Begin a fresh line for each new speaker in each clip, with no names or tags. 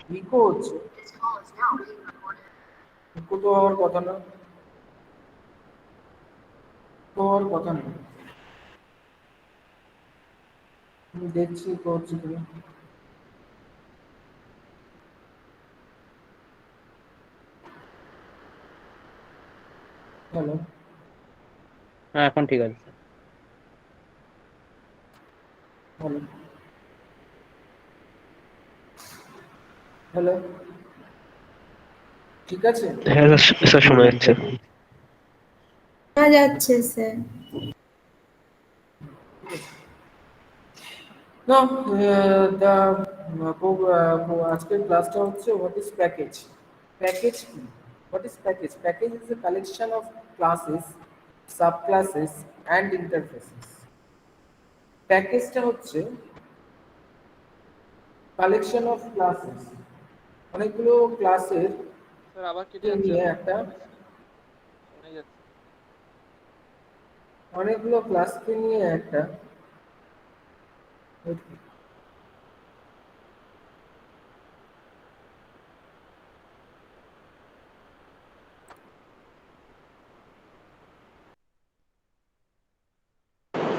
Eco হচ্ছে। Eco তো হওয়ার কথা না, ইকো হওয়ার কথা না। আমি দেখছি ইকো হচ্ছে কিনা। হ্যালো।
হ্যাঁ, এখন ঠিক আছে।
হ্যালো। হ্যালো। ঠিক আছে।
হ্যাঁ স্যার, শোনা যাচ্ছে।
শোনা যাচ্ছে স্যার।
না, আজকের ক্লাসটা হচ্ছে হোয়াট ইজ প্যাকেজ। প্যাকেজ কি? What is package? Package is a collection of classes, sub classes and interfaces. প্যাকেজটা হচ্ছে কালেকশন অফ ক্লাসেস, অনেকগুলো ক্লাসের
স্যার আবার কেটে যাচ্ছে
নিয়ে
আপনার
একটা,
ভয়েস, শোনাই যাচ্ছে।
অনেকগুলো ক্লাসকে নিয়ে একটা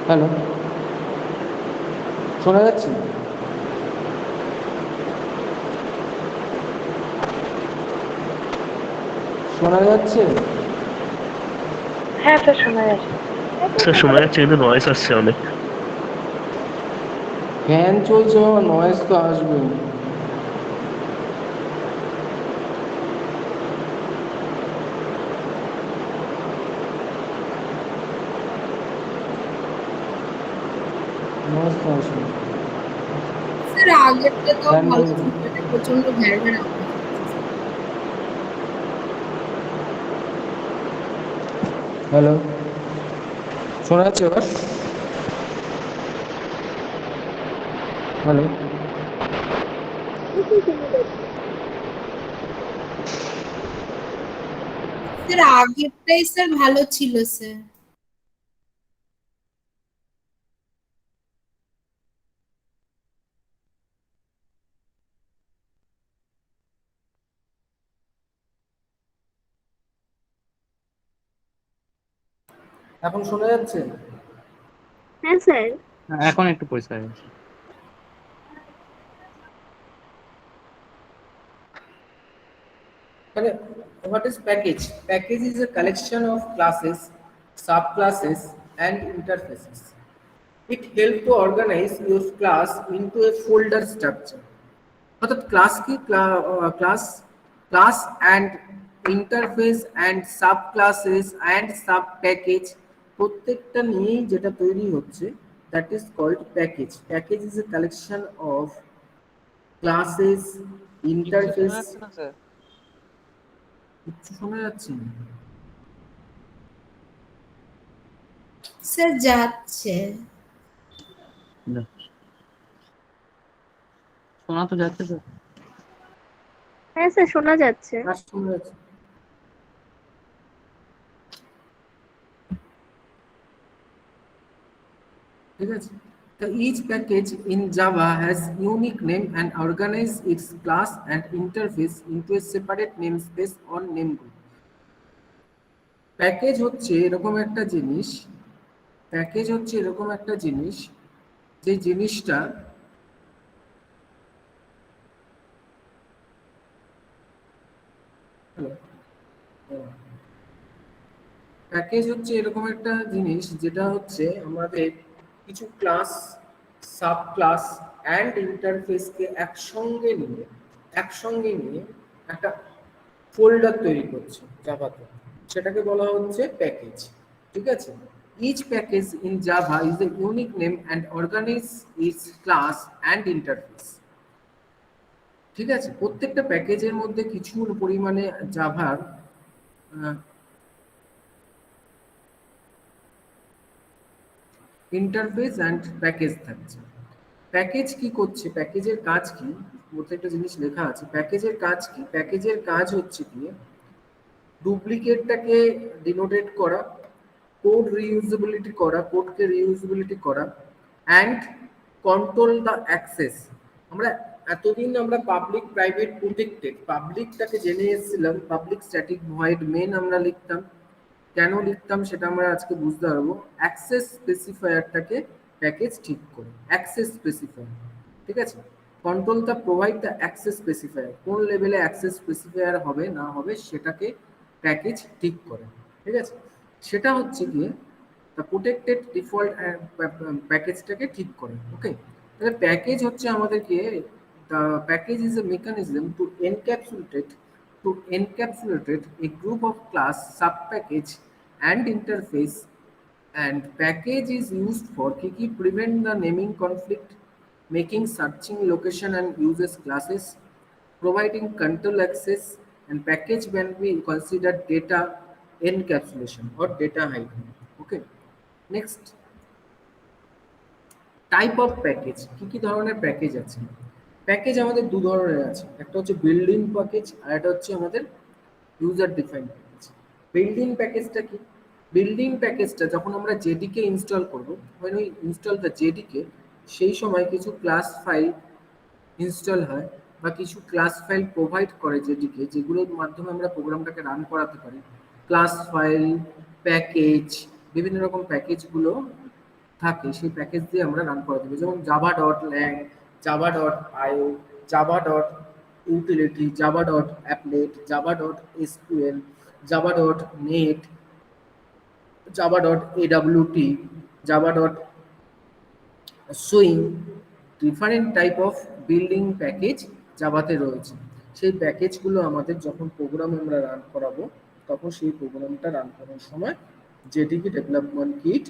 হ্যালো, শোনা যাচ্ছে? শোনা যাচ্ছে?
হ্যাঁ স্যার শোনা যাচ্ছে।
স্যার শোনা যাচ্ছে, কিন্তু নয়েজ আসছে অনেক।
ফ্যান চলছে বাবা, নয়েজ তো আসবেই। নয়েজ তো আসবে।
স্যার আগেরটা তো
ফ্যান
ভালো
বন্ধ
ছিল,
করো।
এটা প্রচন্ড ভ্যার ভ্যার আওয়াজ হচ্ছে স্যার।
হ্যালো, শোনা যাচ্ছে এবার? হ্যালো।
স্যার আগেরটাই স্যার ভালো ছিল স্যার।
এখন শোনা যাচ্ছে?
হ্যাঁ স্যার।
হ্যাঁ, এখন একটু পরিষ্কার হয়েছে।
মানে what is package? Package is a collection of classes, subclasses, and interfaces. It helps to organize your class into a folder structure. অর্থাৎ ক্লাস কি, class and interface and sub classes and sub package প্রত্যেকটা নিয়েই যেটা তৈরি হচ্ছে, that is called package. Package is a collection of classes,
কিচ্ছু শোনা
interface.
যাচ্ছে না স্যার।
কিচ্ছু শোনা যাচ্ছে না?
স্যার যাচ্ছে।
না, শোনা তো যাচ্ছে স্যার।
হ্যাঁ স্যার শোনা যাচ্ছে।
আর শোনা যাচ্ছে? ঠিক আছে। The each package in Java has unique name and organize its class and interface into a separate namespace or name group. Package হচ্ছে এরকম একটা জিনিস, প্যাকেজ হচ্ছে এরকম একটা জিনিস, যে জিনিসটা প্যাকেজ হচ্ছে এরকম একটা জিনিস যেটা হচ্ছে আমাদের কিছু ক্লাস, সাব ক্লাস অ্যান্ড ইন্টারফেসকে একসঙ্গে নিয়ে একটা ফোল্ডার তৈরি করছে জাভাতে, সেটাকে বলা হচ্ছে প্যাকেজ। ঠিক আছে। Each package in Java is a unique name and organise its class and interface. ঠিক আছে। প্রত্যেকটা প্যাকেজের মধ্যে কিছু পরিমাণে জাভার ইন্টারফেস অ্যান্ড প্যাকেজ থাকছে। প্যাকেজ কি করছে, প্যাকেজের কাজ কি, প্রত্যেকটা জিনিস লেখা আছে। প্যাকেজের কাজ কি? প্যাকেজের কাজ হচ্ছে কি, ডুপ্লিকেটটাকে ডিনোটেট করা, কোড রিইউজেবিলিটি করা, কোডকে রিইউজেবিলিটি করা, অ্যান্ড কন্ট্রোল দ্য অ্যাক্সেস। আমরা এতদিন আমরা পাবলিক প্রাইভেট প্রোটেক্টেড পাবলিকটাকে জেনে এসেছিলাম, পাবলিক স্ট্যাটিক ভয়েড মেন আমরা লিখতাম। কেন লিখতাম সেটা আমরা আজকে বুঝতে পারবো। অ্যাক্সেস স্পেসিফায়ারটাকে প্যাকেজ ঠিক করে, অ্যাক্সেস স্পেসিফায়ার, ঠিক আছে। Control the provide the access specifier, কোন লেভেলে অ্যাক্সেস স্পেসিফায়ার হবে না হবে সেটাকে প্যাকেজ ঠিক করে, ঠিক আছে। সেটা হচ্ছে গিয়ে দ্য প্রোটেক্টেড ডিফল্ট প্যাকেজটাকে ঠিক করে। ওকে, তাহলে প্যাকেজ হচ্ছে আমাদেরকে, the package is A mechanism to encapsulate a group of class sub-package and interface, and package is used for কি prevent the naming conflict, making searching location and uses classes, providing control access, and package when we consider data encapsulation or data hiding. Okay, next, type of package. কি কি ধরনের package আছে? Package আমাদের দু ধরনের আছে, একটা হচ্ছে বিল্ড-ইন প্যাকেজ আর একটা হচ্ছে আমাদের ইউজার ডিফাইন্ড প্যাকেজ। বিল্ড-ইন প্যাকেজটা কি? বিল্ড-ইন প্যাকেজটা যখন আমরা জেডিকে ইনস্টল করব, when we install the JDK, সেই সময় কিছু ক্লাস ফাইল ইনস্টল হয় বা কিছু ক্লাস ফাইল প্রোভাইড করে জেডিকে, যেগুলোর মাধ্যমে আমরা প্রোগ্রামটাকে রান করাতে পারি। ক্লাস ফাইল, প্যাকেজ, বিভিন্ন রকম প্যাকেজগুলো থাকে, সেই প্যাকেজ দিয়ে আমরা রান করা দেবো। যেমন Java dot lang, Java dot IO, Java dot utility, Java dot applet, Java dot SQL, Java dot net, Java dot AWT, Java dot swing, different type of building package জাভাতে রয়েছে। সেই প্যাকেজগুলো আমাদের যখন প্রোগ্রাম আমরা run করাবো, তখন সেই প্রোগ্রামটা রান করার সময় জেডিকে ডেভেলপমেন্ট কিট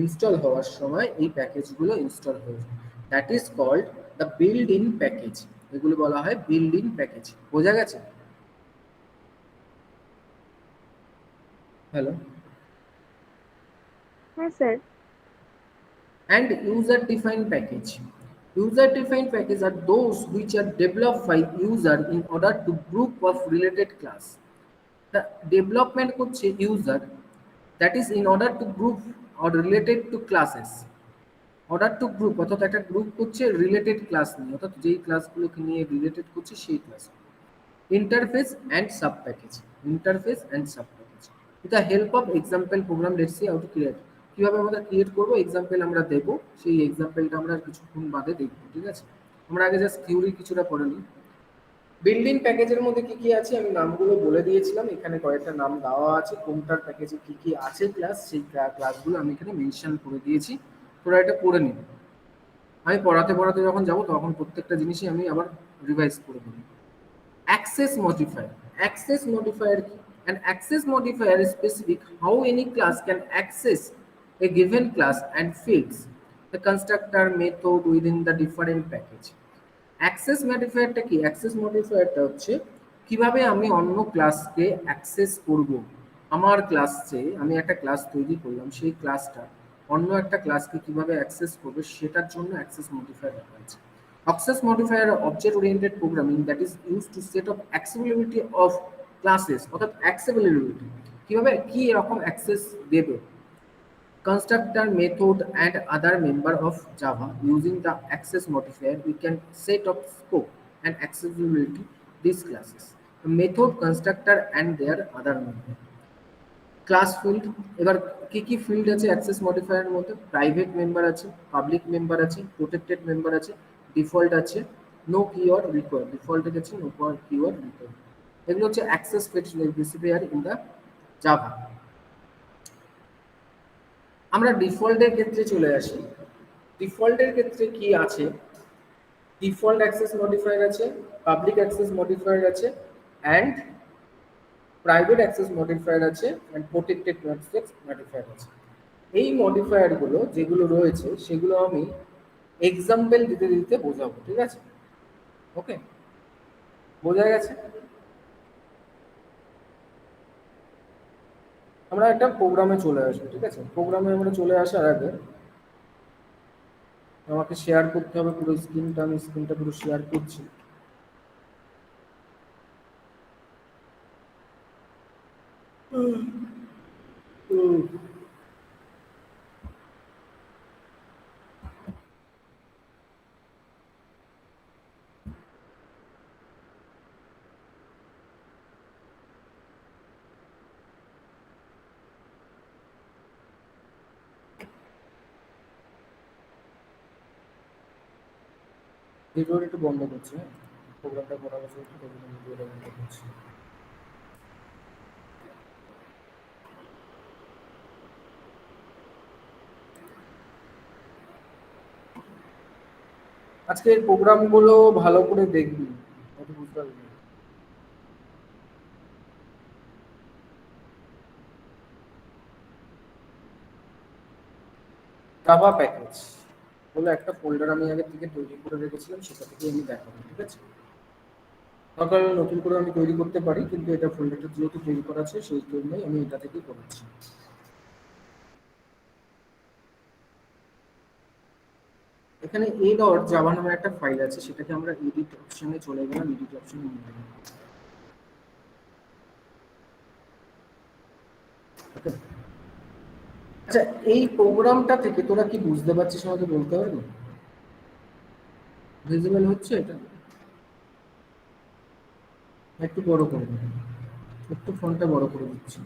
ইনস্টল হওয়ার সময় এই প্যাকেজগুলো ইনস্টল হয়ে যায়। That is called the built in package. এগুলো বলা হয় বিল্ড ইন প্যাকেজ। বোঝা গেছে? হ্যালো।
হ্যাঁ sir.
And user defined package. User defined packages are those which are developed by user in order to group of related class. The development করছে user, that is in order to group or related to classes. Order to group অর্থাৎ একটা group করছে related class নিয়ে, অর্থাৎ যেই ক্লাসগুলোকে নিয়ে related করছে সেই class. Interface and sub package. Interface and sub package. With the help of example program, let's see how to create. কিভাবে আমরা ক্রিয়েট করব, এক্সাম্পল আমরা দেব, সেই এক্সাম্পলটা আমরা কিছুক্ষণ বাদে দেখব, ঠিক আছে। আমরা আগে জাস্ট থিওরি কিছুটা পড়ে নিই। বিল্ড-ইন প্যাকেজের মধ্যে কি কি আছে আমি নামগুলো বলে দিয়েছিলাম, এখানে কয়েকটা নাম দেওয়া আছে, কোনটার প্যাকেজে কি কি আছে ক্লাস, সেই ক্লাসগুলো আমি এখানে মেনশন করে দিয়েছি, তোরা এটা পড়ে নিবি। আমি পড়াতে পড়াতে যখন যাব তখন প্রত্যেকটা জিনিসই আমি আবার রিভাইজ করে দেবো। Access modifier. Access modifier কি? An access modifier is specific how any class can access a given class and fields the constructor method within the different package. Access modifier টা কি? Access modifier টা হচ্ছে কিভাবে আমি অন্য ক্লাসকে অ্যাক্সেস করব। আমার ক্লাসে আমি একটা ক্লাস তৈরি করলাম, সেই ক্লাসটা অন্য একটা ক্লাসকে কিভাবে অ্যাক্সেস করবে সেটার জন্য অ্যাক্সেস মডিফায়ার রাখা আছে। Access modifier object-oriented programming that is used to set up accessibility of classes, অর্থাৎ accessibility কিভাবে কি রকম অ্যাক্সেস দেবে। Constructor method and other member of Java using the access modifier we can set up scope and accessibility these classes. The method, constructor and their other member. Class field, এবার কি কি field আছে access মডিফায়ারের মধ্যে? Private member আছে, public member আছে, protected member আছে, default আছে, no keyword required, ডিফল্টে গেছে নো কিওয়ার্ড রিকোয়ার্ড। এগুলো হচ্ছে access specifier in the Java. আমরা ডিফল্টের ক্ষেত্রে চলে আসি। ডিফল্টের ক্ষেত্রে কি আছে? ডিফল্ট অ্যাক্সেস মডিফায়ার আছে, পাবলিক অ্যাক্সেস মডিফায়ার আছে, অ্যান্ড প্রাইভেট অ্যাক্সেস মডিফায়ার আছে, অ্যান্ড প্রোটেক্টেড অ্যাক্সেস মডিফায়ার আছে। এই মডিফায়ারগুলো যেগুলো রয়েছে সেগুলো আমি এক্সাম্পল দিতে দিতে বোঝাবো, ঠিক আছে। ওকে, বোঝা গেছে? আমরা একটা প্রোগ্রামে চলে আসবো, ঠিক আছে। প্রোগ্রামে আমরা চলে আসার আগে আমাকে শেয়ার করতে হবে পুরো স্ক্রিনটা। আমি স্ক্রিনটা পুরো শেয়ার করছি। ভিডিওটা একটু বন্ধ করছি, হ্যাঁ প্রোগ্রামটা করা বসে একটু ভিডিওটা বন্ধ করছি। আজকের প্রোগ্রামগুলো ভালো করে দেখবি, হয়তো বুঝতে পারবি। জাভা প্যাকেজ বলে একটা ফোল্ডার আমি আগে থেকে তৈরি করে রেখেছিলাম, সেটা থেকে আমি দেখাবো, ঠিক আছে? দরকার হলে নতুন করে আমি তৈরি করতে পারি, কিন্তু এটা ফোল্ডারটা যেহেতু তৈরি করা আছে সেই জন্যই আমি এটা থেকেই করেছি। এখানে এ ডট জাভা নামে একটা ফাইল আছে, সেটাকে আমরা এডিট অপশনে চলে গেলাম, এডিট অপশনে নিয়ে গেলাম। ওকে, আচ্ছা এই প্রোগ্রামটা থেকে তোরা কি বুঝতে পারছিস আমাকে বলতে পারবি? ভিজিবল হচ্ছে এটা? একটু বড় করে দিন, একটু ফন্টটা বড় করে দিচ্ছি।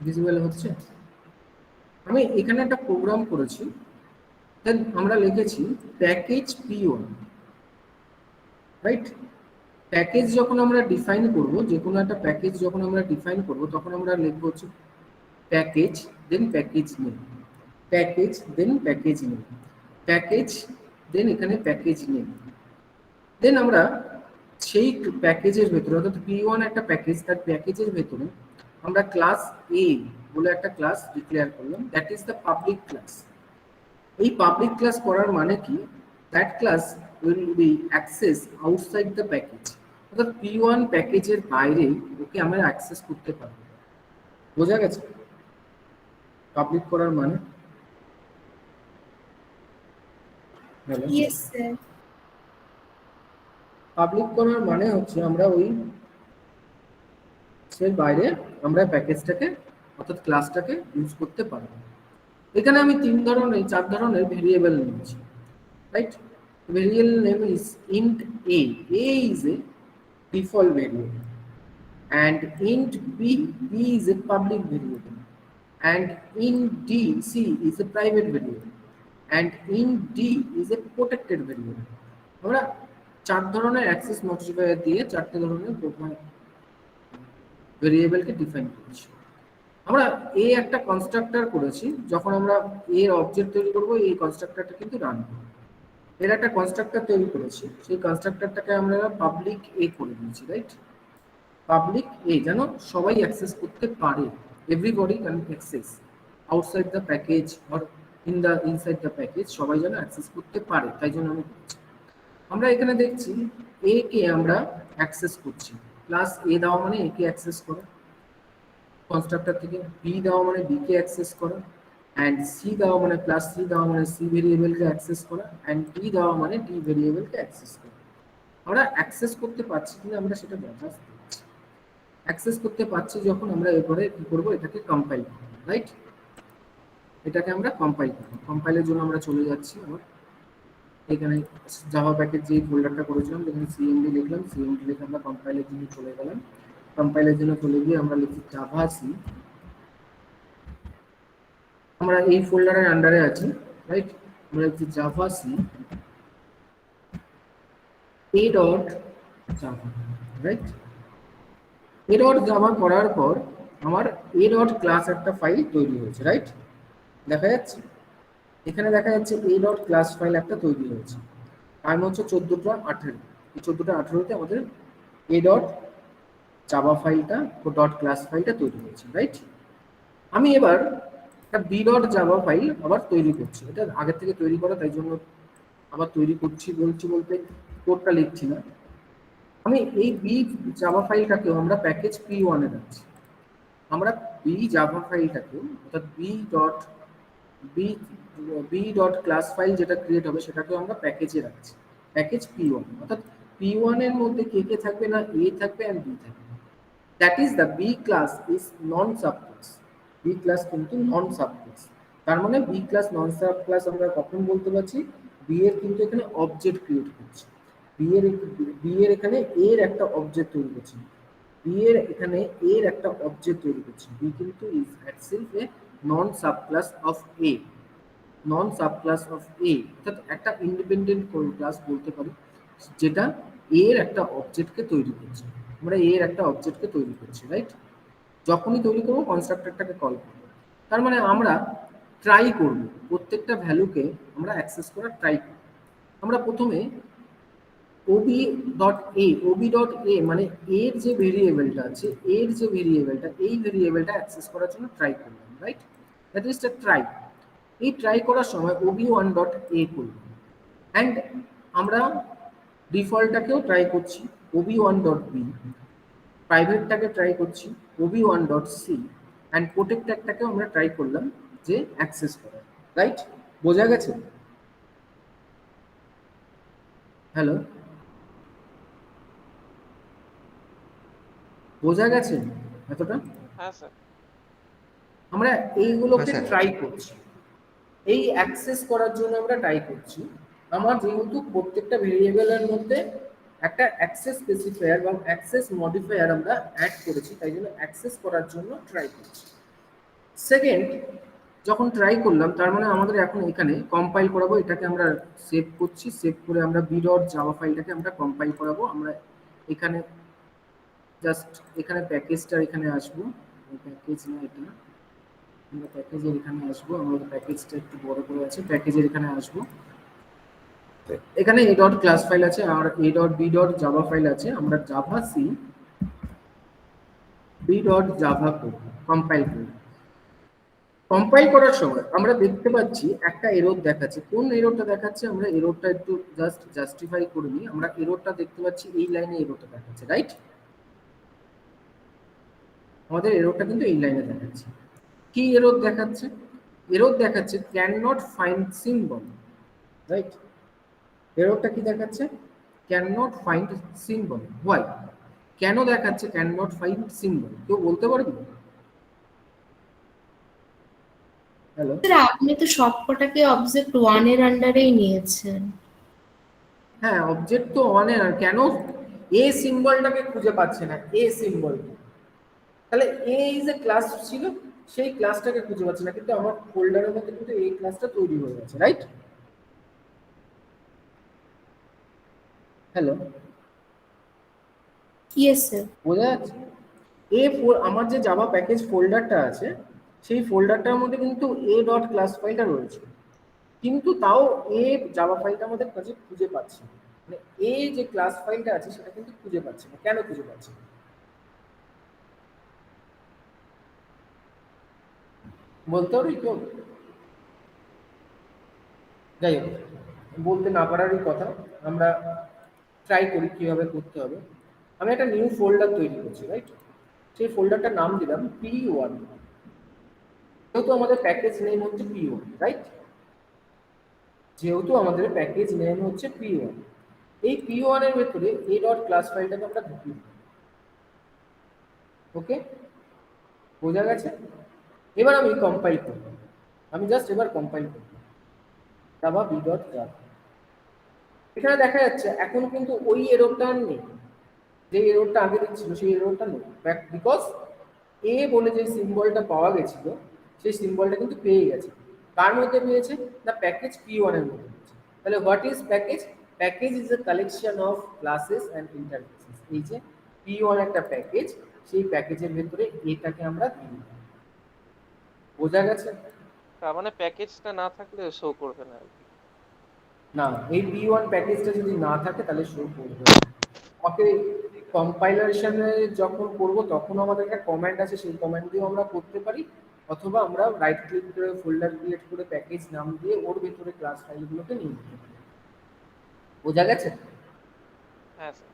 ভিজিবল হচ্ছে? আমি এখানে একটা প্রোগ্রাম করেছি, দেন আমরা লিখেছি প্যাকেজ p1, রাইট? প্যাকেজ যখন আমরা ডিফাইন করব, যে কোনো একটা প্যাকেজ যখন আমরা ডিফাইন করব, তখন আমরা লিখব হচ্ছে প্যাকেজ দেন প্যাকেজ নেম, প্যাকেজ দেন প্যাকেজ নেম, প্যাকেজ দেন এখানে প্যাকেজ নেম। দেন আমরা সেই প্যাকেজের ভেতরে, অর্থাৎ p1 একটা প্যাকেজ, তার প্যাকেজের ভেতরে আমরা ক্লাস a বলে একটা ক্লাস ডিক্লেয়ার করলাম, that is the public class. এই পাবলিক ক্লাস করার মানে কি? That class will be access outside the package, অর্থাৎ p1 প্যাকেজের বাইরে ওকে আমরা অ্যাক্সেস করতে পারবো। বোঝা গেছে পাবলিক করার মানে? Hello,
yes sir.
পাবলিক করার মানে হচ্ছে আমরা ওই এর বাইরে আমরা প্যাকেজটাকে অর্থাৎ ক্লাসটাকে ইউজ করতে পারবো। এখানে আমি চার ধরনের ভেরিয়েবল নিয়েছি, right? Variable name is int a. A is a default variable, and int b. B is a public variable, and int d. C is a private variable, and int d is a protected variable. আমরা চার ধরনের access modifier দিয়ে চারটে ধরনের ভেরিয়েবলকে define করেছি। আমরা এ একটা constructor করেছি, যখন আমরা এর অবজেক্ট তৈরি করব এই কনস্ট্রাক্টরটা কিন্তু রান করবে। এর একটা কনস্ট্রাক্টর তৈরি করেছি, সেই কনস্ট্রাক্টরটাকে আমরা পাবলিক এ করে দিয়েছি, রাইট? পাবলিক এ যেন সবাই অ্যাক্সেস করতে পারে, everybody can access outside the package or inside the package, সবাই যেন অ্যাক্সেস করতে পারে, তাই জন্য আমি করছি। আমরা এখানে দেখছি এ কে আমরা অ্যাক্সেস করছি, প্লাস এ দেওয়া মানে এ কে অ্যাক্সেস করা কনস্ট্রাক্টর থেকে, বি দেওয়া মানে বি কে অ্যাক্সেস করা, and c দেওয়া মানে প্লাস c দেওয়া মানে c ভেরিয়েবলকে অ্যাক্সেস করা, and d দেওয়া মানে d ভেরিয়েবলকে অ্যাক্সেস করা। আমরা অ্যাক্সেস করতে পারছি কিনা আমরা সেটা ব্যাপার করছি। অ্যাক্সেস করতে পারছি যখন আমরা এরপরে কি করব, এটাকে কম্পাইল করব, রাইট? এটাকে আমরা কম্পাইল করব। কম্পাইলের জন্য আমরা চলে যাচ্ছি আমার এখানে জাভা প্যাকেজ যে ফোল্ডারটা করেছিলাম, যেখানে cmd লিখলাম, cmd লিখে আমরা কম্পাইলের জন্য চলে গেলাম। কম্পাইলের জন্য চলে গিয়ে আমরা লিখি জাভা সি, আমরা এই ফোল্ডারের আন্ডারে আছি, রাইট? আমরা লিখছি javac a dot Java, right? a dot Java করার পর আমার a ডট ক্লাস একটা ফাইল তৈরি হয়েছে, রাইট? দেখা যাচ্ছে এখানে, দেখা যাচ্ছে a ডট ক্লাস ফাইল একটা তৈরি হয়েছে, টাইম হচ্ছে 14টা18। এই 14টা18তে আমাদের a ডট জাভা ফাইলটা ও ডট ক্লাস ফাইলটা তৈরি হয়েছে, রাইট? আমি এবার একটা বি ডট জাভা ফাইল আবার তৈরি করছি, এটা আগে থেকে তৈরি করা, তাই জন্য আবার তৈরি করছি বলতে কোডটা লিখছি না। আমি এই বি জাভা ফাইলটাকেও আমরা প্যাকেজ p1 এ রাখছি। আমরা বি জাভা ফাইলটাকেও অর্থাৎ বি ডট ক্লাস ফাইল যেটা ক্রিয়েট হবে সেটাকেও আমরা প্যাকেজে রাখছি, প্যাকেজ p1। অর্থাৎ p1 এর মধ্যে কে কে থাকবে না, a থাকবে আর b থাকবে। That is the B class is non sub class. B class কিন্তু নন সাব ক্লাস। তার মানে B class non sub class আমরা কখন বলতে পারছি? বি এর কিন্তু এখানে অবজেক্ট ক্রিয়েট করছে, বি এর এখানে এর একটা অবজেক্ট তৈরি করছে। বি এর এখানে এ এর একটা অবজেক্ট তৈরি করছি। বি কিন্তু is itself a non subclass of A, non subclass of A, অর্থাৎ একটা ইন্ডিপেন্ডেন্ট ক্লাস বলতে পারি, যেটা এ এর একটা অবজেক্টকে তৈরি করছে। আমরা এ এর একটা অবজেক্টকে তৈরি করছি, রাইট? যখনই তৈরি করবো কনস্ট্রাক্টরটাকে কল করবো। তার মানে আমরা ট্রাই করব, প্রত্যেকটা ভ্যালুকে আমরা অ্যাক্সেস করার ট্রাই করব। আমরা প্রথমে ob.a মানে এর যে ভেরিয়েবলটা আছে, এর যে ভেরিয়েবলটা, এই ভেরিয়েবলটা অ্যাক্সেস করার জন্য ট্রাই করলাম, right? That is the try. এই ট্রাই করার সময় ob1.a করব, অ্যান্ড আমরা ডিফল্টটাকেও ট্রাই করছি ob1.b, প্রাইভেটটাকে ট্রাই করছি ob1.c, অ্যান্ড প্রোটেক্টরটাকেও আমরা ট্রাই করলাম যে অ্যাক্সেস করা, রাইট? বোঝা গেছে? হ্যালো, বোঝা গেছে এতটা?
হ্যাঁ স্যার।
আমরা এইগুলোকে
হ্যাঁ, স্যার।
ট্রাই করছি, এই অ্যাক্সেস করার জন্য আমরা ট্রাই করছি। আমার যেহেতু প্রত্যেকটা ভেরিয়েবলের মধ্যে একটা অ্যাক্সেস স্পেসিফায়ার বা অ্যাক্সেস মডিফায়ার আমরা অ্যাড করেছি, তাই জন্য অ্যাক্সেস করার জন্য ট্রাই করছি। সেকেন্ড, যখন ট্রাই করলাম তার মানে আমাদের এখন এখানে কম্পাইল করাবো, এটাকে আমরা সেভ করছি, সেভ করে আমরা b.java ফাইলটাকে আমরা কম্পাইল করাবো। আমরা এখানে জাস্ট এখানে প্যাকেজটা এখানে আসবো, প্যাকেজ না এটা, আমরা প্যাকেজের এখানে আসবো, আমাদের প্যাকেজটা একটু বড় করে আছে, প্যাকেজের এখানে আসবো, এখানে a ডট ক্লাস ফাইল আছে আর a dot b dot Java file আছে। আমরা javac b dot Java করব, কম্পাইল করব। কম্পাইল করার সময় আমরা দেখতে পাচ্ছি একটা এরর দেখাচ্ছে। কোন এররটা দেখাচ্ছে? আমরা এররটা একটু জাস্ট জাস্টিফাই করে নিই। আমরা এররটা দেখতে পাচ্ছি, এই লাইনে এররটা দেখাচ্ছে, রাইট? আমাদের এররটা কিন্তু এই লাইনে দেখাচ্ছে। কি এরর দেখাচ্ছে? এরর দেখাচ্ছে can not find symbol, right? এররটা কি দেখাচ্ছে? Can not find symbol. Why? কেন দেখাচ্ছে ক্যান নট ফাইন্ড সিম্বল? কেউ বলতে পারবে? হ্যালো,
স্যার আপনি তো সবকটাকে অবজেক্ট 1 এর আন্ডারেই নিয়েছেন।
হ্যাঁ, অবজেক্ট তো ওয়ান এর, কেন এ সিম্বলটাকে খুঁজে পাচ্ছে না? এ সিম্বল, তাহলে এ ইজ এ ক্লাস ছিল, সেই ক্লাসটাকে খুঁজে পাচ্ছে না, কিন্তু আমার ফোল্ডারের মধ্যে কিন্তু এই ক্লাসটা তৈরি হয়ে গেছে, রাইট? Hello,
yes sir.
বোঝা যাচ্ছে? আমার যে জাভা প্যাকেজ ফোল্ডারটা আছে, সেই ফোল্ডারটার মধ্যে কিন্তু এ ডট ক্লাস ফাইলটা রয়েছে, কিন্তু তাও এ জাভা ফাইলটা আমাদের কাছে খুঁজে পাচ্ছে না। মানে এ যে ক্লাস ফাইলটা আছে সেটা কিন্তু খুঁজে পাচ্ছে না। কেন খুঁজে পাচ্ছে না? বলতে পারি কেউ? যাই হোক, বলতে না পারারই কথা, আমরা ট্রাই করি কিভাবে করতে হবে। আমি একটা নিউ ফোল্ডার তৈরি করছি, রাইট? সেই ফোল্ডারটার নাম দিলাম p1, যেহেতু আমাদের প্যাকেজ নেম হচ্ছে p1, রাইট? যেহেতু আমাদের প্যাকেজ নেম হচ্ছে p1, এই p1 এর ভেতরে a ডট ক্লাস ফাইলটাকে আমরা ঢুকিয়ে দিই। ওকে, বোঝা গেছে? এবার আমি কম্পাইল করব, আমি জাস্ট এবার কম্পাইল করব জাভা b ডট জাভা। এখানে দেখা যাচ্ছে এখন কিন্তু ওই এররটা আর নেই, যে এররটা আগে দিচ্ছিল সেই এররটা নেই, বিকজ এ বলে যে সিম্বলটা পাওয়া গেছিল সেই সিম্বলটা কিন্তু পেয়ে গেছে। কার মধ্যে পেয়েছে? না, প্যাকেজ p1 এর মধ্যে পেয়েছে। তাহলে what is package? Package is a collection of classes and interfaces. এই যে p1 একটা প্যাকেজ, সেই প্যাকেজের ভেতরে এটাকে আমরা দিই। বোঝা গেছে?
তার মানে প্যাকেজটা না থাকলে শো করবে না আর কি।
না, এই p1 প্যাকেজটা যদি না থাকে তাহলে শো করবে না। ওকে, কম্পাইলেশনে যখন করব তখন আমাদের একটা কমান্ড আছে, সেই কমান্ড দিয়েও আমরা করতে পারি, অথবা আমরা রাইট ক্লিক করে ফোল্ডার ক্রিয়েট করে প্যাকেজ নাম দিয়ে ওর ভিতরে ক্লাস ফাইলগুলোকে নিয়ে নিতে পারি। বোঝা গেছে?
হ্যাঁ স্যার।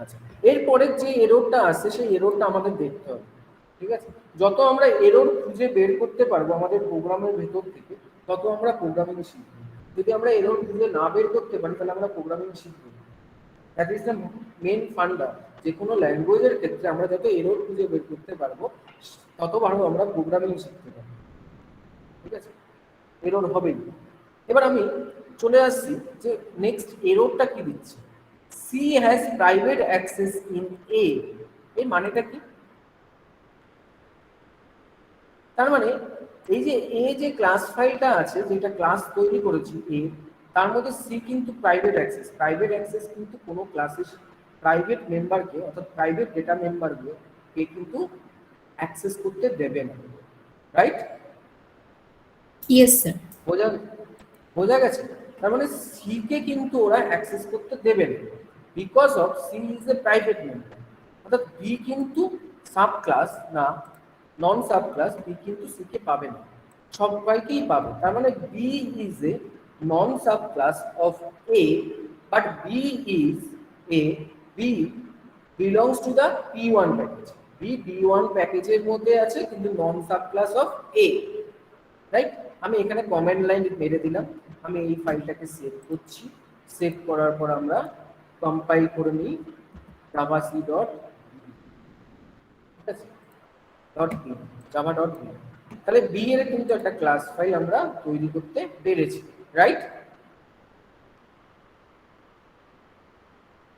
আচ্ছা, এরপরে যে এররটা আছে সেই এররটা আমাদের দেখতে হবে, ঠিক আছে? যত আমরা এরর খুঁজে বের করতে পারবো আমাদের প্রোগ্রামের ভেতর থেকে, তত আমরা প্রোগ্রামিং শিখবো। যদি আমরা এরর খুঁজে না বের করতে পারি তাহলে আমরা প্রোগ্রামিং শিখবো। দ্যাট ইজ দ্য মেন ফান্ডা। যে কোনো ল্যাঙ্গুয়েজের ক্ষেত্রে আমরা যত এরর খুঁজে বের করতে পারবো তত ভালো আমরা প্রোগ্রামিং শিখতে পারবো, ঠিক আছে? এরর হবেই। এবার আমি চলে আসছি যে নেক্সট এররটা কি দিচ্ছে। She has private access in a, এর মানেটা কি? তার মানে এই যে এ যে ক্লাস ফাইলটা আছে, যেটা ক্লাস তৈরি করেছি এ, তার মধ্যে সি কিন্তু প্রাইভেট অ্যাক্সেস কিন্তু কোনো ক্লাসের প্রাইভেট মেম্বারকে অর্থাৎ প্রাইভেট ডেটা মেম্বারকে কে কিন্তু অ্যাক্সেস করতে দেবে না, রাইট?
Yes sir.
বোঝা বোঝা গেছে? তার মানে সি কে কিন্তু ওরা অ্যাক্সেস করতে দেবে না, because of C is a private member. অর্থাৎ বি কিন্তু সাব ক্লাস না, নন সাব ক্লাস, বি কিন্তু সি কে পাবে না, সবাইকেই পাবে। তার মানে B is a non sub class of A, but B is a B belongs to the P1 package. B B1 প্যাকেজের মধ্যে আছে কিন্তু non sub class of A, right? আমি এখানে কমেন্ট লাইন মেরে দিলাম। আমি এই ফাইলটাকে সেভ করছি। সেভ করার পর আমরা কম্পাইল করে নিই জাভাc ডট, ঠিক আছে, java.b। তাহলে বি এর কিন্তু একটা ক্লাস ফাইল আমরা তৈরি করতে পেরেছি, রাইট?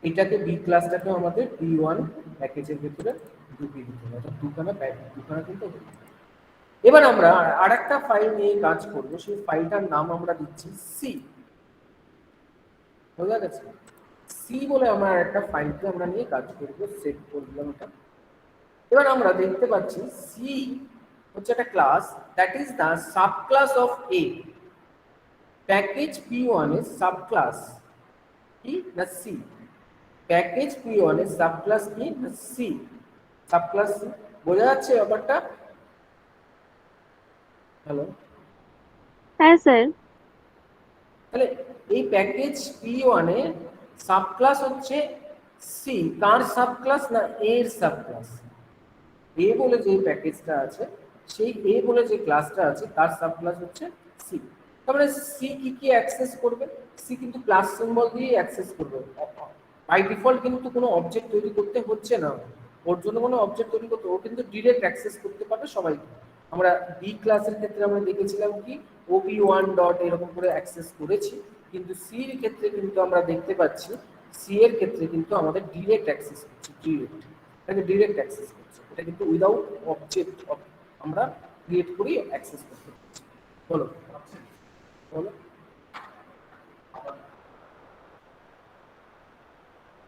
এটাকে বি ক্লাসটাকে আমাদের P1 প্যাকেজের ভিতরে ঢুকিয়ে দিতে হবে, অর্থাৎ দুখানা কিন্তু হবে। এবার আমরা আরেকটা ফাইল নিয়ে কাজ করব, সেই ফাইলটার নাম আমরা দিচ্ছি সি। বোঝা গেছে? সি বলে আমরা আরেকটা ফাইলকে আমরা নিয়ে কাজ করব, সেভ করলাম এটা। এবার আমরা দেখতে পাচ্ছি সি হচ্ছে একটা class, that is the subclass of A. Package P1 এর সাবক্লাস কি না সি। প্যাকেজ P1 এর সাবক্লাস কি না সি, সাবক্লাস সি। বোঝা যাচ্ছে ব্যাপারটা? হ্যালো?
হ্যাঁ স্যার।
তাহলে এই প্যাকেজ P1 এ সাবক্লাস হচ্ছে সি। কার সাবক্লাস না এর সাবক্লাস। এ বলে যে প্যাকেজটা আছে, সেই এ বলে যে ক্লাসটা আছে তার সাবক্লাস হচ্ছে সি। তারপরে সি কি কি অ্যাক্সেস করবে? সি কিন্তু ক্লাস সিম্বল দিয়ে অ্যাক্সেস করবে। বাই ডিফল্ট কিন্তু কোনো অবজেক্ট তৈরি করতে হচ্ছে না, ওর জন্য কোনো অবজেক্ট তৈরি করতে, ও কিন্তু ডিরেক্ট অ্যাক্সেস করতে পারবে সবাইকে। আমরা বি ক্লাসের ক্ষেত্রে আমরা দেখেছিলাম কি ob1 ডট এরকম করে অ্যাক্সেস করেছি, কিন্তু সি এর ক্ষেত্রে কিন্তু আমরা দেখতে পাচ্ছি সি এর ক্ষেত্রে কিন্তু আমাদের ডিরেক্ট অ্যাক্সেস হচ্ছে, ডিরেক্ট অ্যাক্সেস করছে। এটা কিন্তু উইদাউট অবজেক্ট আমরা ক্রিয়েট করি অ্যাক্সেস করতে পারছি। বলো বলো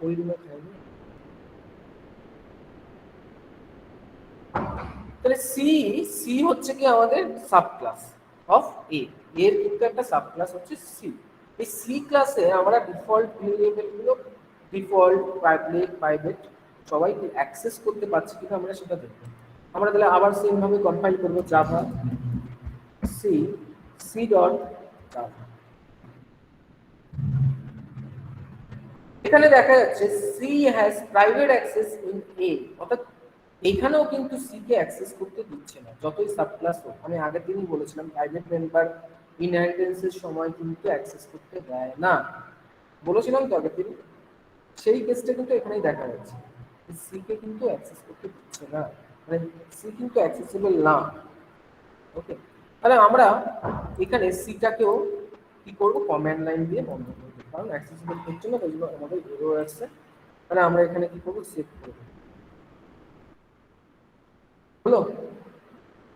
ওই রুমে খাইনি। তাহলে সি হচ্ছে কি আমাদের সাবক্লাস অফ এ। এর কিন্তু একটা সাবক্লাস হচ্ছে সি। এই সি ক্লাসে আমরা ডিফল্ট ভেরিয়েবল গুলো, ডিফল্ট পাবলিক প্রাইভেট সবাই অ্যাক্সেস করতে পারছি কিনা আমরা সেটা দেখব। আমরা তাহলে আবার সেম ভাবে কম্পাইল করব জাভা সি ডট জাভা। এখানে দেখা যাচ্ছে she has private access in a, অর্থাৎ এখানেও কিন্তু সি কে অ্যাক্সেস করতে দিচ্ছে না যতই সাবক্লাস হোক। আমি আগের দিনই বলেছিলাম প্রাইভেট মেম্বার ইনহেরিটেন্সের সময় কিন্তু অ্যাক্সেস করতে দেয় না, বলেছিলাম তো আগের দিন। সেই কেসটা কিন্তু এখানেই দেখা যাচ্ছে, সি কে কিন্তু অ্যাক্সেস করতে দিচ্ছে না, মানে সি কিন্তু অ্যাক্সেসিবল না। ওকে, তাহলে আমরা এখানে সিটাকেও কি করব, কমান্ড লাইন দিয়ে বন্ধ করব, কারণ অ্যাক্সেসিবল হচ্ছে না, তাই জন্য আমাদের এরর আসছে। তাহলে আমরা এখানে কি করব, সেভ করব। হলো?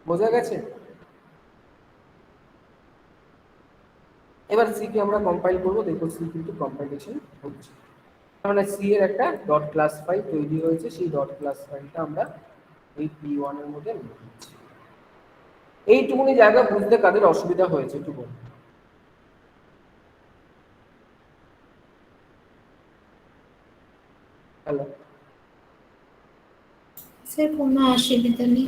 বোঝা গেছে? এবার সি কে আমরা কম্পাইল করব, দেখো সি কিন্তু কম্পাইলেশন হচ্ছে। মানে সি এর একটা ডট ক্লাস ফাইল তৈরি হয়েছে, সেই ডট ক্লাস ফাইলটা আমরা এই P1 এর মধ্যে নিয়ে নিচ্ছি। এইটুকুনি জায়গা বুঝতে কাদের অসুবিধা হয়েছে একটু বলুন। হ্যালো?
স্যার কোনো অসুবিধা নেই।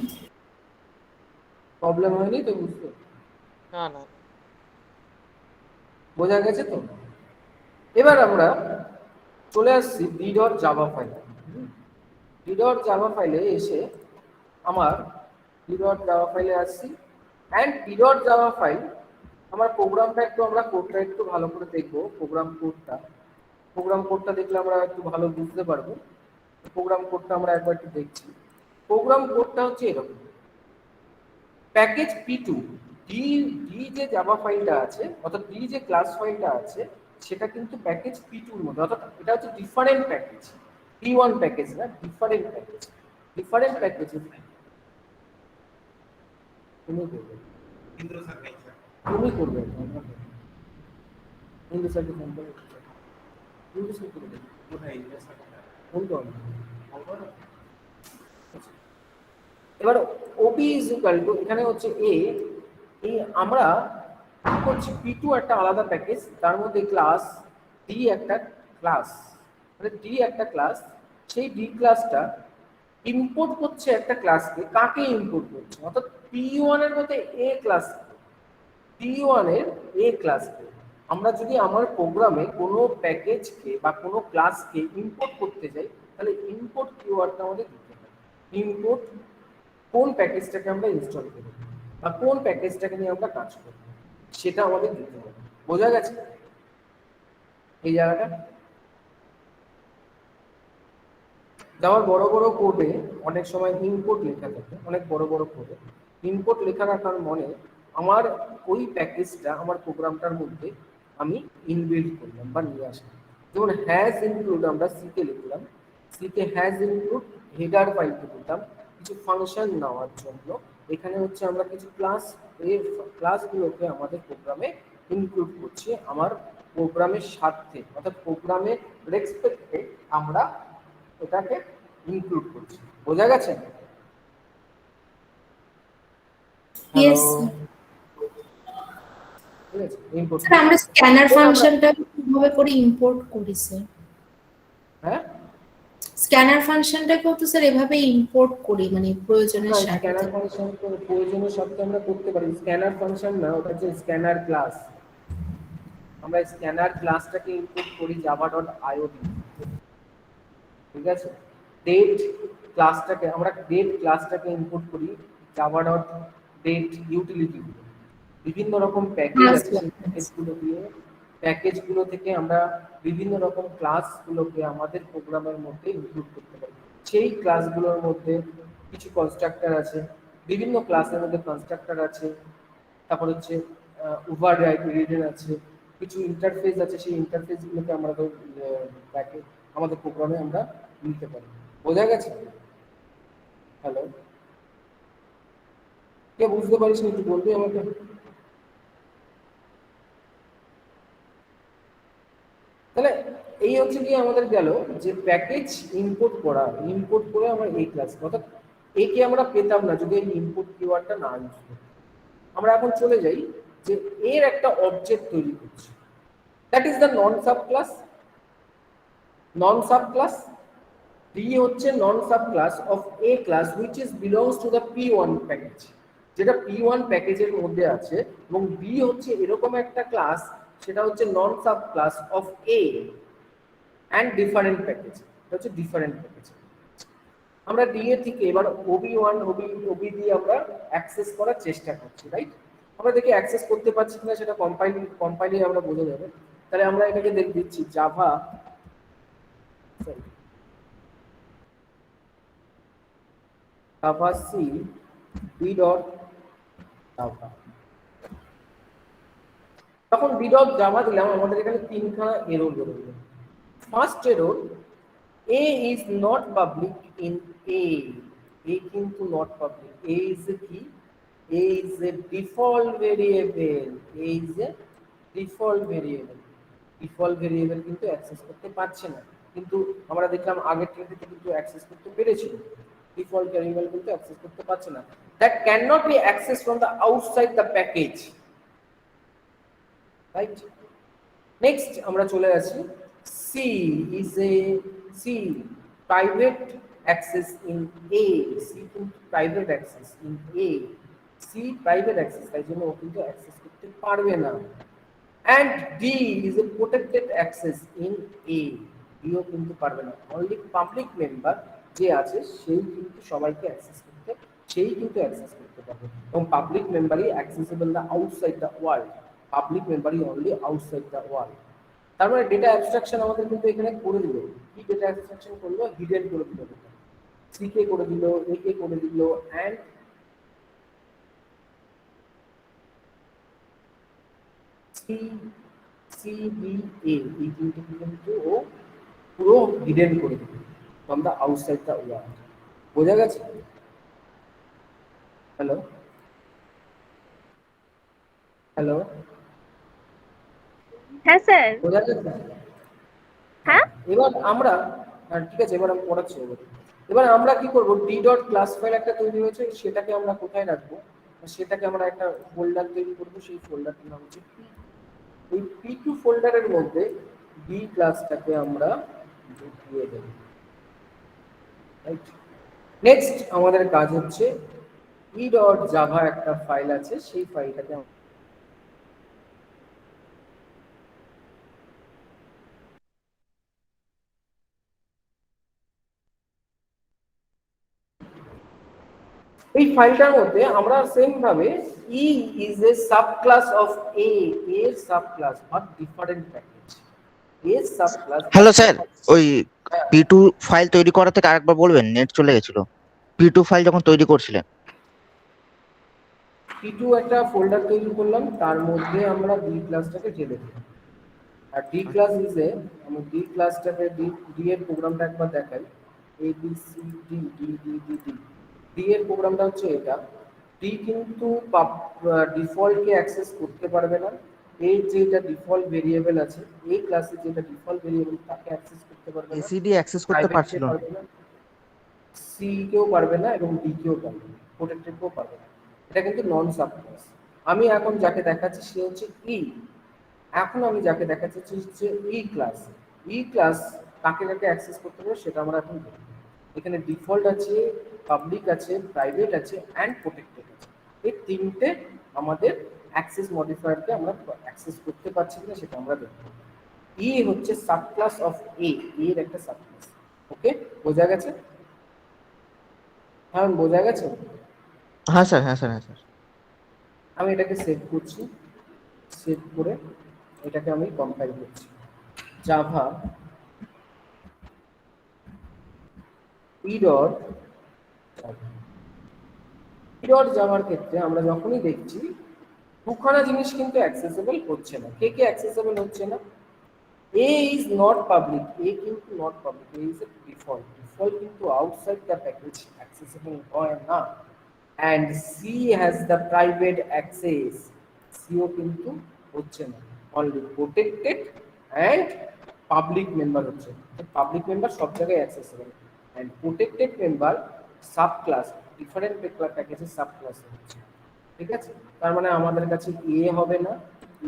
প্রবলেম হয়নি তো বুঝতে?
না না।
বোঝা গেছে তো? এবার আমরা চলে আসছি ডি ডট জাভা ফাইলে। ডি ডট জাভা ফাইলে এসে আমার ডি ডট জাভা ফাইলে আসছি, and D dot Java file আমার প্রোগ্রামটা একটু, আমরা কোডটা একটু ভালো করে দেখবো। প্রোগ্রাম কোডটা দেখলে আমরা একটু ভালো বুঝতে পারবো। প্রোগ্রাম কোডটা আমরা একবার একটু দেখছি। প্রোগ্রাম কোডটা হচ্ছে এরকম, প্যাকেজ P2 ডি যে জাভা ফাইলটা আছে, অর্থাৎ ডি যে ক্লাস ফাইলটা আছে, সেটা কিন্তু প্যাকেজ P2 এর মধ্যে, অর্থাৎ এটা হচ্ছে ডিফারেন্ট প্যাকেজ। P1 প্যাকেজ না, ডিফারেন্ট প্যাকেজ। ডিফারেন্ট প্যাকেজ তুমি করবে, তুমি করবে, হিন্দু স্যারকে ফোন করে হিন্দু স্যার করবে কোনটা এবার ওপি ইজ ইকুয়াল টু, এখানে হচ্ছে এ, এই আমরা কি করছি, P2 একটা আলাদা প্যাকেজ, তার মধ্যে ক্লাস ডি একটা ক্লাস, মানে ডি একটা ক্লাস, সেই ডি ক্লাসটা ইম্পোর্ট করছে একটা ক্লাসকে। কাকে ইম্পোর্ট করছে? অর্থাৎ P1 এর মধ্যে এ ক্লাস, P1 এর এ ক্লাসকে আমরা যদি আমার প্রোগ্রামে কোনো প্যাকেজকে বা কোনো ক্লাসকে ইম্পোর্ট করতে যাই, তাহলে ইম্পোর্ট কিওয়ার্ডটা আমাদের দিতে হবে। ইম্পোর্ট কোন প্যাকেজটাকে আমরা ইনস্টল করব বা কোন প্যাকেজটাকে নিয়ে আমরা কাজ করব, সেটা আমাদের দিতে হবে। বোঝা গেছে এই জায়গাটা? যেমন বড় বড় কোডে অনেক সময় ইম্পোর্ট লেখা থাকে, অনেক বড় বড় কোডে ইম্পোর্ট লেখা রাখার মনে আমার ওই প্যাকেজটা আমার প্রোগ্রামটার মধ্যে আমি ইনবিল্ড করলাম বা নিয়ে আসলাম। যেমন হ্যাজ ইনক্লুড আমরা সিকে লিখলাম, সিকে হ্যাজ ইনক্লুড হেডার ফাইলকে দিতাম কিছু ফাংশন নেওয়ার জন্য। এখানে হচ্ছে আমরা কিছু ক্লাস, এই ক্লাসগুলোকে আমাদের প্রোগ্রামে ইনক্লুড করছি আমার প্রোগ্রামের স্বার্থে, অর্থাৎ প্রোগ্রামের রেসপেক্টে আমরা এটাকে ইনক্লুড করছি। বোঝা গেছে?
ইয়েস
ঠিক আছে, ইম্পোর্ট।
স্যার, আমরা স্ক্যানার ফাংশনটা কিভাবে করে ইম্পোর্ট করি স্যার?
হ্যাঁ,
স্ক্যানার ফাংশনটাকেও তো স্যার এভাবে ইম্পোর্ট করি, মানে প্রয়োজনের সাথে।
স্ক্যানার ফাংশন প্রয়োজনের সাথে আমরা করতে পারি। স্ক্যানার ফাংশন না, ওটা হচ্ছে স্ক্যানার ক্লাস। আমরা স্ক্যানার ক্লাসটাকে ইম্পোর্ট করি java.io দিয়ে। ঠিক আছে, ডেট ক্লাসটাকে আমরা ইম্পোর্ট করি java.date ইউটিলিটি। বিভিন্ন রকম প্যাকেজ আছে, সেই প্যাকেজগুলো থেকে আমরা বিভিন্ন রকম ক্লাসগুলোকে আমাদের প্রোগ্রামের মধ্যে ইনক্লুড করতে পারি। সেই ক্লাসগুলোর মধ্যে কিছু কনস্ট্রাক্টর আছে, বিভিন্ন ক্লাসের মধ্যে কনস্ট্রাক্টর আছে, তারপর হচ্ছে ওভাররাইড রিডার আছে, কিছু ইন্টারফেস আছে, সেই ইন্টারফেসগুলোকে আমরা আমাদের প্রোগ্রামে আমরা নিতে পারি। বোঝা গেছে? হ্যালো, কে বুঝতে পারিস না একটু বলবি আমাকে? তাহলে এই হচ্ছে কি আমাদের গেল যে প্যাকেজ ইম্পোর্ট করে আমরা এই ক্লাস, অর্থাৎ একে আমরা পেতাম না যদি এই ইম্পোর্ট কিওয়ার্ডটা না ইউজ করি। আমরা এখন চলে যাই যে এর একটা অবজেক্ট তৈরি করছি, that is the non sub class. Non sub class D হচ্ছে non sub class of A class which is belongs to the P1 package, যেটা P1 প্যাকেজের মধ্যে আছে, এবং বি হচ্ছে এরকম একটা ক্লাস, সেটা হচ্ছে non sub class of A and different package. এটা হচ্ছে ডিফারেন্ট প্যাকেজ। আমরা ডি এর থেকে এবার ওবি1 ওবি দিয়ে আমরা অ্যাক্সেস করার চেষ্টা করছি, রাইট? আমরা দেখি অ্যাক্সেস করতে পারছি কিনা, সেটা কম্পাইলে আমরা বোঝা যাবে। তাহলে আমরা এটাকে দিচ্ছি জাভা c b.java। তখন b.java দিলাম, আমাদের এখানে তিনখানা এরর বেরোলো। First error, a is not public in a কিন্তু not public। a is কি? a is a default variable। a is a default variable। Default variable কিন্তু অ্যাক্সেস করতে পারছে না, কিন্তু আমরা দেখলাম আগের ট্রেতে কিন্তু অ্যাক্সেস করতে পেরেছিল। ডিফল্ট ভেরিয়েবল কিন্তু অ্যাক্সেস করতে পারছে না। That can not be access from the outside the package, right? Next আমরা চলে আসি c is a c private access in a। c কিন্তু private access in a, c private access, তাই জন্য ও কিন্তু অ্যাক্সেস করতে পারবে না। and d is a protected access in a, ডিও কিন্তু পারবে না। অনলি পাবলিক মেম্বার যে আছে সেই কিন্তু সবাইকে অ্যাক্সেস করতে, সেই কিন্তু অ্যাক্সেস করতে পারবে, এবং পাবলিক মেম্বারই accessible the outside the world. Public মেম্বারই অনলি আউটসাইড দ্য ওয়ার্ল্ড। তার মানে ডেটা অ্যাবস্ট্রাকশন আমাদের কিন্তু এখানে করে দিল। কি ডেটা অ্যাবস্ট্রাকশন করলো? হিডেন করে দিল, সি কে করে দিল, এ কে করে দিল, এন্ড CBA এই তিনটে কিন্তু ও পুরো হিডেন করে দিল। from the outside the world. বোঝা গেছে? হ্যালো হ্যালো,
হ্যাঁ স্যার।
বোঝা গেছে? হ্যাঁ,
হ্যাঁ
এবার আমরা, হ্যাঁ ঠিক আছে, এবার আমি পড়াচ্ছি। এবার আমরা কি করব, ডি ডট ক্লাস ফাইল একটা তৈরি হয়েছে, সেটাকে আমরা কোথায় রাখবো, সেটাকে আমরা একটা ফোল্ডার তৈরি করবো, সেই ফোল্ডারটার নাম হচ্ছে P2। ওই P2 ফোল্ডারের মধ্যে ডি ক্লাসটাকে আমরা ঢুকিয়ে দেব। রাইট, নেক্সট আমাদের কাজ হচ্ছে ই ডট জাভা একটা ফাইল আছে, সেই ফাইলটাকে এই ফাইলটার মধ্যে আমরা সেম ভাবে E is a sub class of A, এর sub class but different package, এর সাব ক্লাস।
হ্যালো স্যার, ওই P2 ফাইল তৈরি করা থেকে আরেকবার বলবেন, নেট চলে গেছিল। P2 ফাইল যখন তৈরি করছিলেন।
P2 একটা ফোল্ডার তৈরি করলাম, তার মধ্যে আমরা ডি ক্লাসটাকে ঢেলে দিলাম। আর ডি ক্লাস ইজ এ, আমি ডি ক্লাসটাকে ডি এর প্রোগ্রামটা একবার দেখাই। A B C D D D D D, D এর প্রোগ্রামটা হচ্ছে এটা। ডি কিন্তু ডিফল্টকে অ্যাক্সেস করতে পারবে না, এই যেটা ডিফল্ট ভেরিয়েবল আছে, এই ক্লাসে যেটা ডিফল্ট ভেরিয়েবল তাকে অ্যাক্সেস করতে পারবে না,
এসিডি অ্যাক্সেস করতে
প্রাইভেট কে
পারছিল না।
পারবে না, সি কেও পারবে না, এবং ডি কেও পারবে না, প্রোটেক্টেড কেও পারবে না। এটা কিন্তু নন সাব ক্লাস। আমি এখন যাকে দেখাচ্ছি সে হচ্ছে ই। এখন আমি যাকে দেখাচ্ছি হচ্ছে ই ক্লাস। ই ক্লাস কাকে কাকে অ্যাক্সেস করতে পারবে সেটা আমরা এখন দেখব। এখানে ডিফল্ট আছে, পাবলিক আছে, প্রাইভেট আছে অ্যান্ড প্রোটেক্টেড আছে। এই তিনটে আমাদের অ্যাক্সেস মডিফায়ারকে আমরা অ্যাক্সেস করতে পারছি কিনা সেটা আমরা দেখব। ই হচ্ছে সাবক্লাস অফ এ, এর একটা সাবক্লাস। ওকে, বোঝা গেছে? হ্যাঁ বোঝা গেছে।
হ্যাঁ স্যার, হ্যাঁ স্যার, হ্যাঁ স্যার।
আমি এটাকে সেভ করছি, সেভ করে এটাকে আমি কম্পাইল করছি। জাভা ই ডট জাভার ক্ষেত্রে আমরা যখনই দেখছি দুখানা জিনিস কিন্তু অ্যাক্সেসেবল হচ্ছে না। কে কে অ্যাক্সেসেবল হচ্ছে না? A is not public, A কিন্তু not public, A is a default, default কিন্তু আউটসাইড দ্য প্যাকেজ অ্যাক্সেসেবল হয় না। And C has the private access, সিও কিন্তু হচ্ছে না, only protected and public member হচ্ছে। পাবলিক মেম্বার সব জায়গায় accessible, and protected member sub class, different প্যাকেজের সাব ক্লাস হচ্ছে। ঠিক আছে, তার মানে আমাদের কাছে এ হবে না,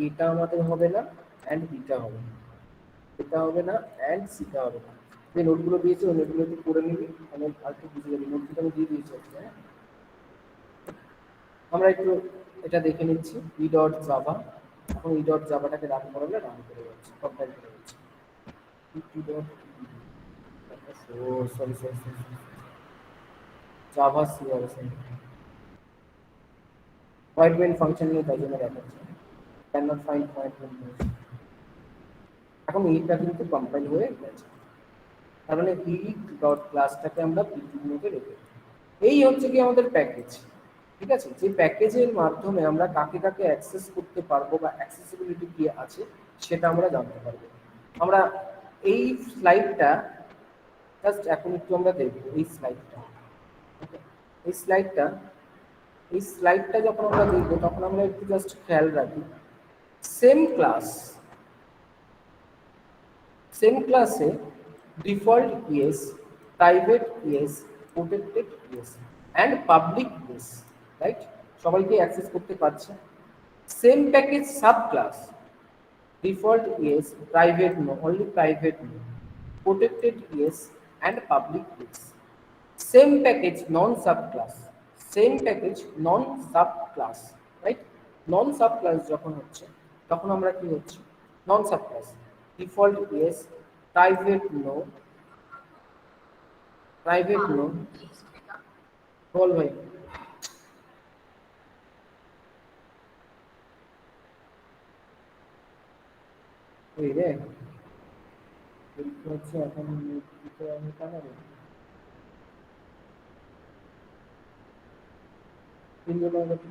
এটা আমাদের হবে না, অ্যান্ড বিটা হবে না, এটা হবে না, অ্যান্ড সিটা হবে না। যে নোটগুলো দিয়েছে ওই নোটগুলো একটু করে নিবি, আমি আর একটু বুঝে যাবি। নোটগুলো আমি দিয়ে দিয়েছি। হ্যাঁ, আমরা একটু এটা দেখে নিচ্ছি। ই ডট জাভা, এখন ই ডট জাভাটাকে রান করালে রান করে যাচ্ছে, কম্পাইল করে যাচ্ছে। E dot sorry sorry sorry, java c সি হবে, হোয়াইট মেইন ফাংশন নিয়ে তাই জন্য দেখাচ্ছে can not find void main function. এখন এইটা কিন্তু কম্পাইল হয়ে গেছে, তার মানে ই ডট ক্লাসটাকে আমরা পিটির মধ্যে রেখে দিই। এই হচ্ছে কি আমাদের প্যাকেজ। ঠিক আছে, যে প্যাকেজের মাধ্যমে আমরা কাকে কাকে অ্যাক্সেস করতে পারবো বা অ্যাক্সেসিবিলিটি কি আছে সেটা আমরা জানতে পারবো। আমরা এই স্লাইডটা জাস্ট এখন একটু আমরা দেখবো। এই স্লাইডটা, এই স্লাইডটা এই স্লাইডটা যখন আমরা দেখবো তখন আমরা একটু জাস্ট খেয়াল রাখি, সেম ক্লাসে default yes, private yes, protected yes and public yes, right, সবাইকে অ্যাক্সেস করতে পারছে। Same package sub class, default yes, private no, only private no, protected yes and public yes. Same package non subclass, same package non subclass, right? Non subclass যখন হচ্ছে তখন আমরা কি হচ্ছে, non subclass default yes, private no, বল ভাই। ওই রে হচ্ছে এখন আমি কানারে তিনজনের মধ্যে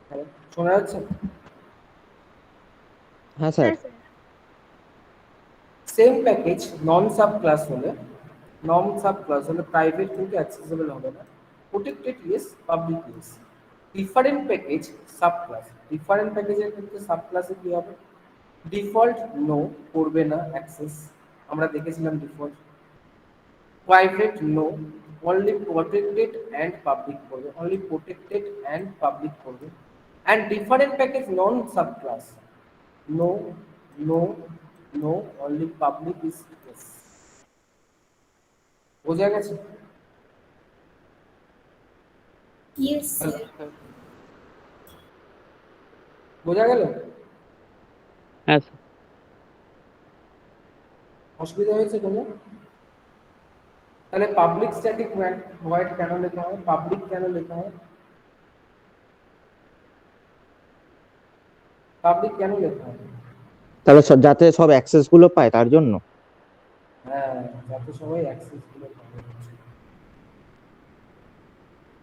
হ্যালো, শোনা যাচ্ছে?
হ্যাঁ স্যার।
হ্যাঁ sir.
Same package non sub class হলে প্রাইভেট কিন্তু অ্যাক্সেসিবল হবে না, protected yes, public yes. Different package sub class, different প্যাকেজের ক্ষেত্রে সাব ক্লাসে কি হবে? ডিফল্ট নো, করবে না অ্যাক্সেস, আমরা দেখেছিলাম default. Private no, only protected and public করবে, অনলি প্রোটেক্টেড অ্যান্ড পাবলিক করবে। And different package non sub class, no, no, no, only public is yes. বোঝা গেছে?
Yes sir.
বোঝা গেল?
হ্যাঁ স্যার।
অসুবিধা হয়েছে কোনো? তাহলে পাবলিক স্ট্যাটিক ভয়েড কেন লেখা হয়, পাবলিক কেন লেখা হয়, পাবলিক কেন লেখা হয়?
তাহলে যাতে সব অ্যাক্সেস গুলো পায় তার জন্য।
হ্যাঁ, যাতে সবাই অ্যাক্সেস গুলো পায়,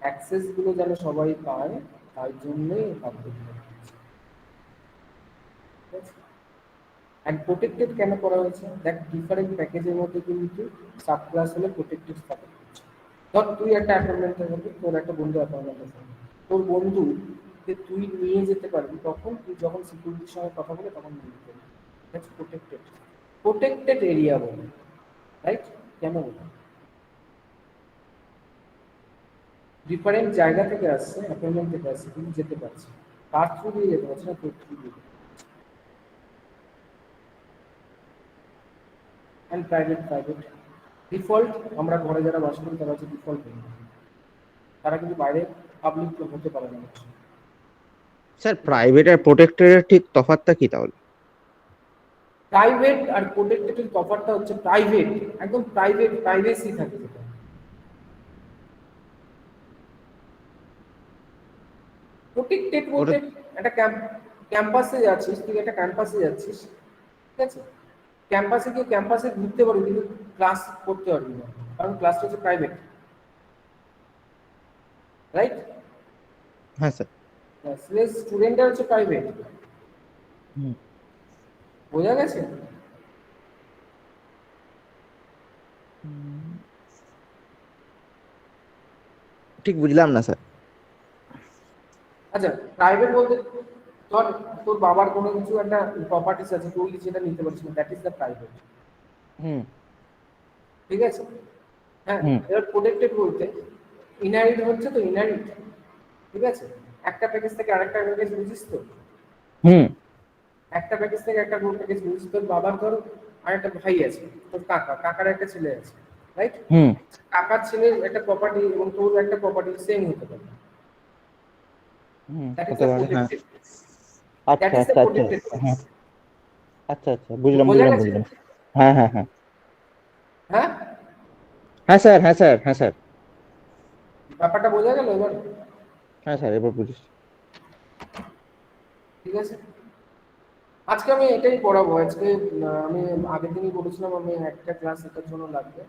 অ্যাক্সেস গুলো যেন সবাই পায়, তার জন্যই পাবলিক লেখা হয়েছে। ঠিক আছে? অ্যান্ড প্রোটেক্টেড কেন করা হয়েছে? দেখ, ডিফারেন্ট প্যাকেজের মধ্যে কিন্তু সাব ক্লাস হলে প্রোটেক্টেড থাকে। ধর তুই একটা অ্যাপয়েন্টমেন্টে যাবি, তোর একটা বন্ধু অ্যাপয়েন্টমেন্টে যাবে, তোর বন্ধু যে তুই নিয়ে যেতে পারবি, তখন তুই যখন সিকিউরিটির সঙ্গে কথা বলে তখন নিয়ে যেতে পারবি। দ্যাটস প্রোটেক্টেড, প্রোটেক্টেড এরিয়া বলে, রাইট? কেন বলে? ডিফারেন্ট জায়গা থেকে আসছে, অ্যাপয়েন্টমেন্ট থেকে আসছে, কিন্তু যেতে পারছে, তার থ্রু দিয়ে যেতে পারছে না, তোর থ্রু দিয়ে। অ্যান্ড প্রাইভেট ডিফল্ট, আমরা ঘরে যারা বাস করি তারা হচ্ছে ডিফল্ট, তারা কিন্তু বাইরে পাবলিক হতে পারে না।
স্যার প্রাইভেট আর প্রোটেক্টেড ঠিক তফাৎটা কি তাহলে?
প্রাইভেট আর প্রোটেক্টেড তফাৎটা হচ্ছে, প্রাইভেট একদম প্রাইভেট, প্রাইভেসি থাকে যেটা। প্রোটেক্টেড বলতে একটা ক্যাম্পাসে যাচ্ছিস, তুই একটা ক্যাম্পাসে যাচ্ছিস, ঠিক আছে? ক্যাম্পাসে গিয়ে ক্যাম্পাসে ঘুরতে পারবি কিন্তু ক্লাস করতে পারবি না, কারণ ক্লাসটা হচ্ছে প্রাইভেট, রাইট?
হ্যাঁ স্যার।
স্টুডেন্টরা হচ্ছে প্রাইভেট।
হুম।
বোঝা গেছে?
ঠিক বুঝলাম না স্যার।
আচ্ছা, প্রাইভেট বলতে ধর তোর বাবার কোনো কিছু একটা প্রপার্টিস আছে, তুই সেটা নিতে পারছিস না, দ্যাট ইজ দ্য প্রাইভেট।
হুম।
ঠিক আছে? হ্যাঁ,
হুম।
এবার প্রোটেক্টেড বলতে ইনহেরিট হচ্ছে, তো ইনহেরিট, ঠিক আছে? একটা প্যাকেজ থেকে আরেকটা প্যাকেজ, বুঝিস তো?
হুম।
একটা প্যাকেজ থেকে একটা প্যাকেজ বুঝিস, তোর বাবার ধর আরেকটা ভাই আছে, তোর কাকার একটা ছেলে আছে, রাইট?
হুম।
কাকার ছেলের একটা প্রপার্টি এবং তোর একটা প্রপার্টি সেম হতে পারে,
হুম,
দ্যাট ইজ
হতে
দ্য
পারে, হ্যাঁ।
প্রোটেক্টেড,
আচ্ছা
দ্যাট ইজ দ্য
আচ্ছা আচ্ছা।
প্রোটেক্টেড।
হ্যাঁ। আচ্ছা আচ্ছা, বুঝলাম
বোঝা
বুঝলাম
গেছে?
বুঝলাম। হ্যাঁ হ্যাঁ হ্যাঁ।
হ্যাঁ,
হ্যাঁ স্যার, হ্যাঁ স্যার, হ্যাঁ স্যার।
ব্যাপারটা বোঝা গেল এবার?
হ্যাঁ স্যার, এবার বুঝেছি।
ঠিক আছে, আজকে আমি এটাই পড়াবো। আজকে আমি আগের দিনই বলেছিলাম আমি একটা ক্লাস এটার জন্য লাগবে,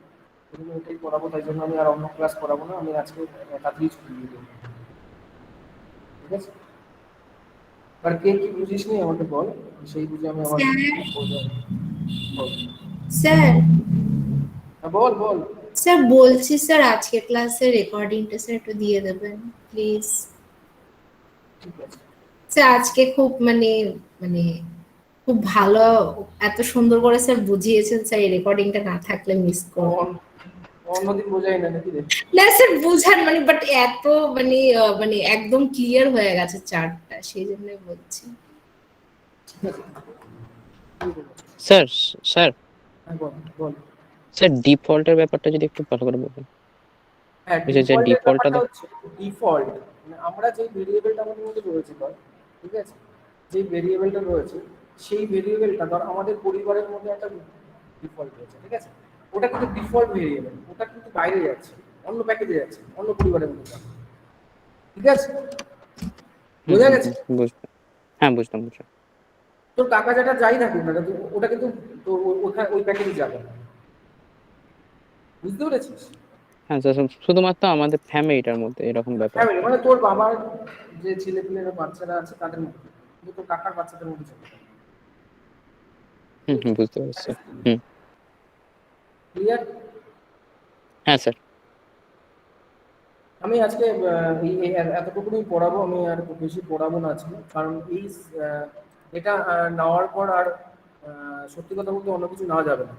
সেই জন্য এটাই পড়াবো, তাই জন্য আমি আর অন্য ক্লাস পড়াবো না, আমি আজকে তাড়াতাড়ি ছুটি দিয়ে দেবো। ঠিক আছে, আর কে কি বুঝিস নি আমাকে বল, সেই বুঝে আমি আমার বলবো। বল।
স্যার,
হ্যাঁ, বল বল।
স্যার বলছি স্যার আজকের ক্লাসের রেকর্ডিংটা স্যার একটু দিয়ে দেবেন প্লিজ।
ঠিক আছে,
স্যার আজকে খুব মানে মানে খুব ভালো, এত সুন্দর করে স্যার বুঝিয়েছেন স্যার, এই রেকর্ডিংটা না থাকলে মিস করবো।
অন্যদিন বোঝাই না নাকি রে?
না স্যার বুঝান মানে, বাট এত মানে মানে একদম ক্লিয়ার হয়ে গেছে চার্টটা, সেই জন্য বলছি।
ঠিক আছে, দিয়ে দেবো।
স্যার, স্যার,
হ্যাঁ, বল বল।
স্যার ডিফল্টের ব্যাপারটা যদি একটু ভালো করে বলবেন।
হ্যাঁ,
বুঝে যে
ডিফল্টের
ডিফল্টটা
ব্যাপারটা হচ্ছে, ডিফল্ট মানে আমরা যে ভেরিয়েবলটা আমাদের মধ্যে রয়েছে ধর, ঠিক আছে, যে ভেরিয়েবলটা রয়েছে সেই ভেরিয়েবলটা ধর আমাদের পরিবারের মধ্যে একটা ডিফল্ট রয়েছে, ঠিক আছে? ওটা কিন্তু ডিফল্ট ভেরিয়েবল, ওটা কিন্তু বাইরে যাচ্ছে, অন্য প্যাকেজে যাচ্ছে, অন্য পরিবারের মধ্যে যাচ্ছে। ঠিক আছে, বোঝা গেছে?
বুঝলাম। হ্যাঁ, বুঝলাম বুঝলাম।
তোর কাকা যেটা যাই থাকুক না কেন, ওটা কিন্তু তোর ওই প্যাকেজে যাবে না। বুঝতে পেরেছিস?
হ্যাঁ স্যার, শুধুমাত্র আমাদের ফ্যামিলিটার মধ্যে এরকম ব্যাপার।
ফ্যামিলি মানে তোর বাবার যে ছেলে পেলেরা বাচ্চারা আছে তাদের মধ্যে, কিন্তু তোর কাকার বাচ্চাদের মধ্যে চলবে না।
বুঝতে পারছি স্যার। হুম।
ক্লিয়ার?
হ্যাঁ স্যার।
আমি আজকে এতটুকুই পড়াবো, আমি আর বেশি পড়াবো না আজকে, কারণ এই এটা নেওয়ার পর আর সত্যি কথা বলতে অন্য কিছু নেওয়া যাবে না।